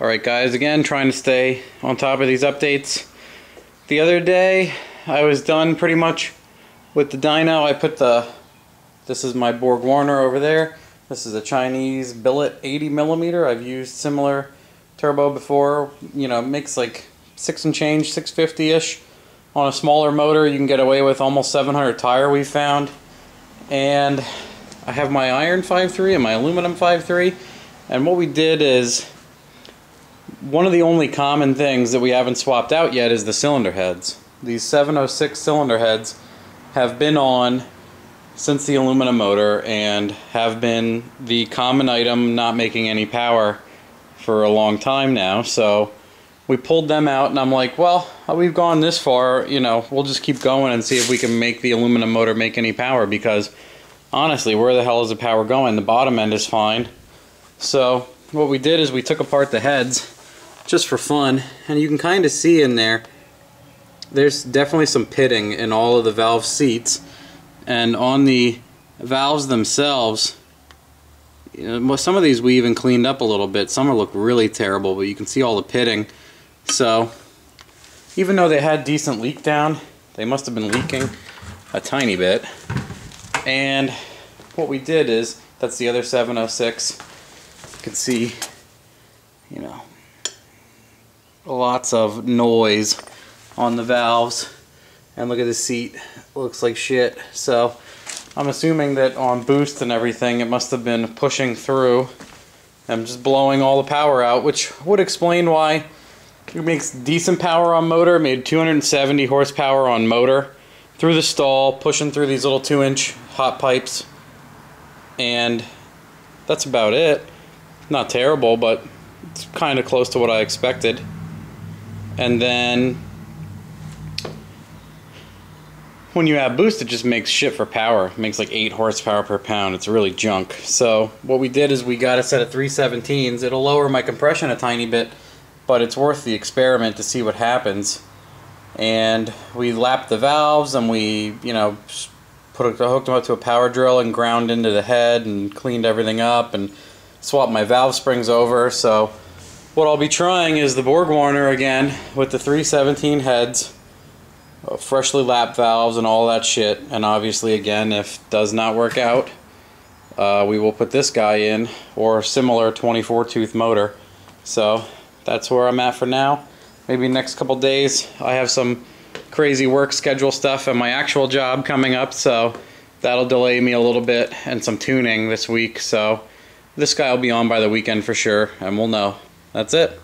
Alright guys, again trying to stay on top of these updates. The other day I was done pretty much with the dyno. I put this is my Borg Warner over there. This is a Chinese billet 80mm. I've used similar turbo before. You know, it makes like 6 and change, 650-ish. On a smaller motor you can get away with almost 700 tire, we've found. And I have my iron 5.3 and my aluminum 5.3. And what we did is, one of the only common things that we haven't swapped out yet is the cylinder heads. These 706 cylinder heads have been on since the aluminum motor and have been the common item not making any power for a long time now. So we pulled them out and I'm like, well, we've gone this far, you know, we'll just keep going and see if we can make the aluminum motor make any power, because honestly, where the hell is the power going? The bottom end is fine. So what we did is we took apart the heads just for fun, and you can kind of see in there's definitely some pitting in all of the valve seats, and on the valves themselves, you know, some of these we even cleaned up a little bit. Some look really terrible, but you can see all the pitting. So even though they had decent leak down, they must have been leaking a tiny bit. And what we did is, that's the other 706. You can see, you know, lots of noise on the valves, and look at the seat, it looks like shit. So I'm assuming that on boost and everything it must have been pushing through and just blowing all the power out, which would explain why it makes decent power on motor. It made 270 horsepower on motor through the stall, pushing through these little 2-inch hot pipes, and that's about it. Not terrible, but it's kind of close to what I expected. And then when you have boost, it just makes shit for power. It makes like 8 horsepower per pound. It's really junk. So what we did is we got a set of 317s. It'll lower my compression a tiny bit, but it's worth the experiment to see what happens. And we lapped the valves, and we, you know, hooked them up to a power drill and ground into the head and cleaned everything up and swapped my valve springs over. So what I'll be trying is the Borg Warner again with the 317 heads, freshly lapped valves and all that shit. And obviously, again, if it does not work out, we will put this guy in, or similar 24 tooth motor. So that's where I'm at for now. Maybe next couple days I have some crazy work schedule stuff and my actual job coming up, so that'll delay me a little bit, and some tuning this week. So this guy will be on by the weekend for sure, and we'll know. That's it.